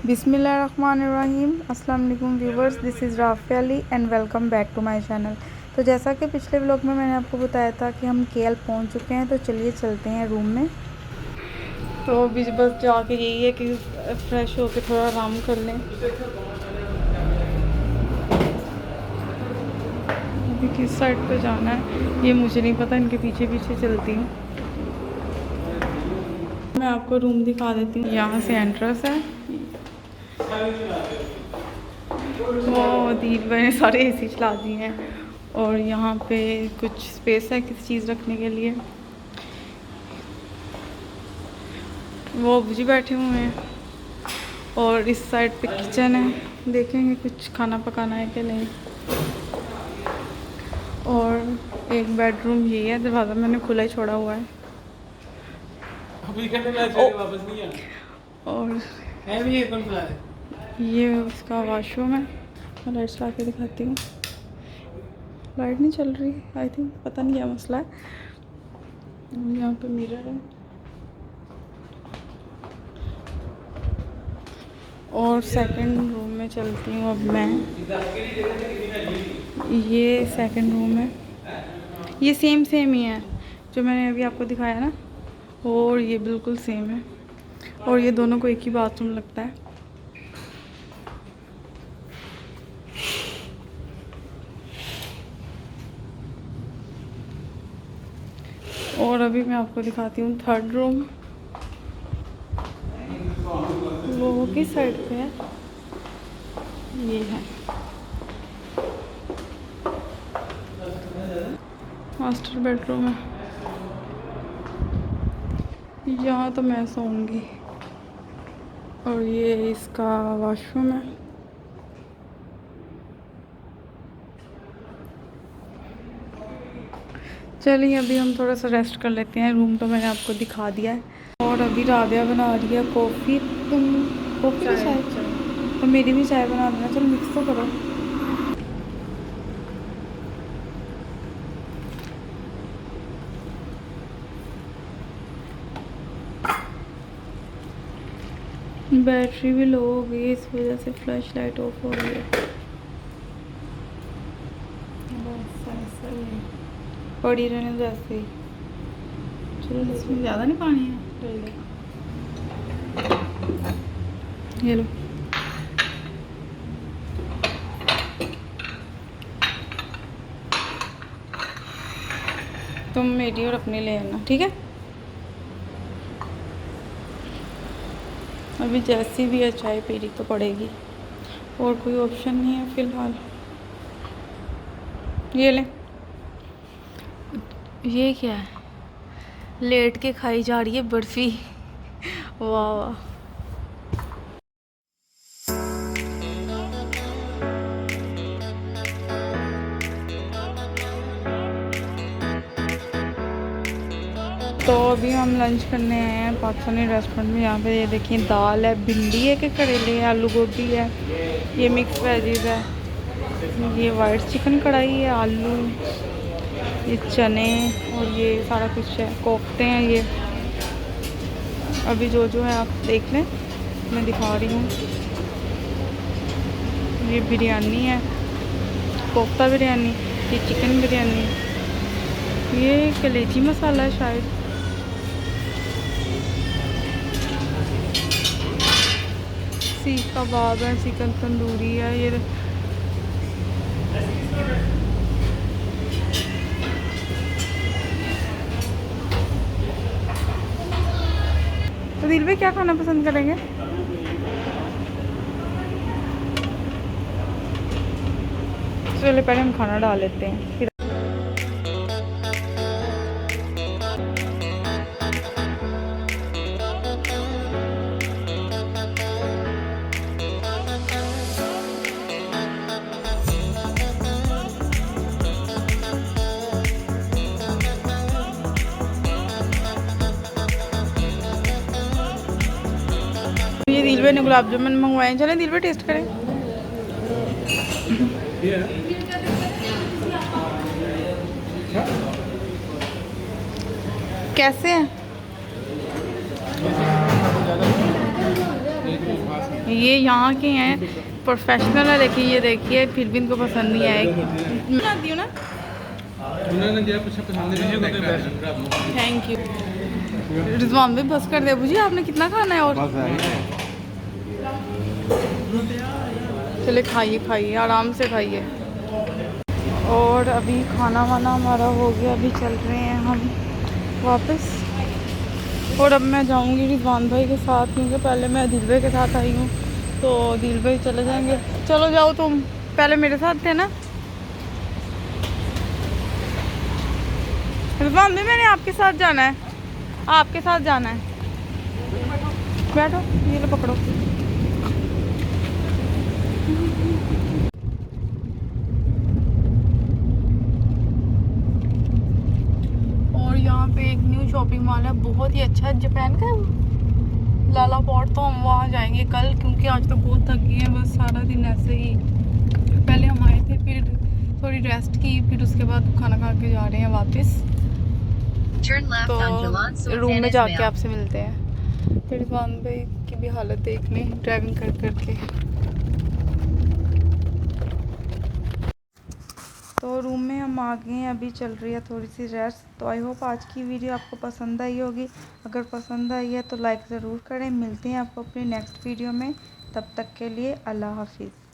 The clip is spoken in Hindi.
बिस्मिल्लाहिर्रहमानिर्रहीम। अस्सलाम वालेकुम viewers, this is Rafia Ali and welcome back to my channel. तो जैसा कि पिछले व्लॉग में मैंने आपको बताया था कि हम केएल पहुंच चुके हैं, तो चलिए चलते हैं रूम में। तो अभी बस जाके यही है कि फ्रेश होकर थोड़ा आराम कर लें। अभी किस साइड पे जाना है ये मुझे नहीं पता, इनके पीछे पीछे चलती हूँ। मैं आपको रूम दिखा देती हूँ। यहाँ से एंट्रेंस है। वो दीद भाई ने सारे एसी चला दिए हैं और यहाँ पे कुछ स्पेस है किसी चीज़ रखने के लिए। वो अबू जी बैठे हुए हैं और इस साइड पे किचन है, देखेंगे कुछ खाना पकाना है कि नहीं। और एक बेडरूम ये है, दरवाज़ा मैंने खुला ही छोड़ा हुआ है। वापस नहीं है। और ये उसका वॉशरूम है। मैं लाइट चला के दिखाती हूँ। लाइट नहीं चल रही आई थिंक, पता नहीं क्या मसला है। यहाँ पे मिरर है और सेकंड रूम में चलती हूँ अब मैं। ये सेकंड रूम है, ये सेम ही है जो मैंने अभी आपको दिखाया ना, और ये बिल्कुल सेम है और ये दोनों को एक ही बाथरूम लगता है। और अभी मैं आपको दिखाती हूँ थर्ड रूम। वो किस साइड पे है, ये है मास्टर बेडरूम है। यहाँ तो मैं सोऊंगी और ये इसका वॉशरूम है। चलिए अभी हम थोड़ा सा रेस्ट कर लेते हैं। रूम तो मैंने आपको दिखा दिया है। और अभी राबिया बना रही है कॉफ़ी। तुम कॉफ़ी की चाय? तो मेरी भी चाय बना देना। चलो मिक्स तो करो। बैटरी भी लो हो गई, इस वजह से फ्लैश लाइट ऑफ हो रही है। बस ऐसा ही पड़ी रहने दो ऐसे ही। चलो इसमें ज़्यादा नहीं पानी है, ये लो। तुम मेरी और अपने ले आना, ठीक है। अभी जैसी भी है चाय पीनी तो पड़ेगी, और कोई ऑप्शन नहीं है फ़िलहाल। ये ले। ये क्या है, लेट के खाई जा रही है बर्फ़ी। वाह वाह। तो अभी हम लंच करने आए हैं पाकिस्तानी रेस्टोरेंट में। यहाँ पे ये देखिए दाल है, भिंडी है कि करेले है, आलू गोभी है, ये मिक्स वेजीज है, ये वाइट चिकन कढ़ाई है, आलू, ये चने और ये सारा कुछ है, कोफ्ते हैं ये। अभी जो है आप देख लें, मैं दिखा रही हूँ। ये बिरयानी है, कोफ्ता बिरयानी, ये चिकन बिरयानी, ये कलेजी मसाला है शायद, सीख कबाब है, चिकन तंदूरी है, ये तो दिल में क्या खाना पसंद करेंगे? चलो पहले हम खाना डाल लेते हैं फिर। ये दिल भाई ने गुलाब जामुन मंगवाए हैं, चलें दिल भाई टेस्ट करें। कैसे हैं? ये यहाँ के हैं, प्रोफेशनल है। देखिए ये देखिए, फिर भी इनको पसंद नहीं आएगी। मैं आती हूँ ना। Thank you. रिजवान भी बस कर दे बुझी, आपने कितना खाना है? और चले खाइए खाइए, आराम से खाइए। और अभी खाना वाना हमारा हो गया, अभी चल रहे हैं हम वापस। और अब मैं जाऊंगी रिजवान भाई के साथ, क्योंकि पहले मैं दिल भाई के साथ आई हूँ, तो दिल भाई चले जाएंगे। चलो जाओ तुम, पहले मेरे साथ थे ना रिजवान भाई, मैंने आपके साथ जाना है, आपके साथ जाना है। बैठो, ये लो पकड़ो। और यहाँ पे एक न्यू शॉपिंग मॉल है, बहुत ही अच्छा है, जापान का है वो, लाला पॉट। तो हम वहाँ जाएंगे कल, क्योंकि आज तो बहुत थक गए हैं, बस सारा दिन ऐसे ही। पहले हम आए थे, फिर थोड़ी रेस्ट की, फिर उसके बाद खाना खा के जा रहे हैं वापस। तो रूम में जाके आपसे मिलते हैं। फिर रिजवान भाई की भी हालत देख लें ड्राइविंग कर करके। तो रूम में हम आ गए हैं, अभी चल रही है थोड़ी सी रेस्ट। तो आई होप आज की वीडियो आपको पसंद आई होगी। अगर पसंद आई है तो लाइक ज़रूर करें। मिलते हैं आपको अपनी नेक्स्ट वीडियो में, तब तक के लिए अल्लाह हाफिज़।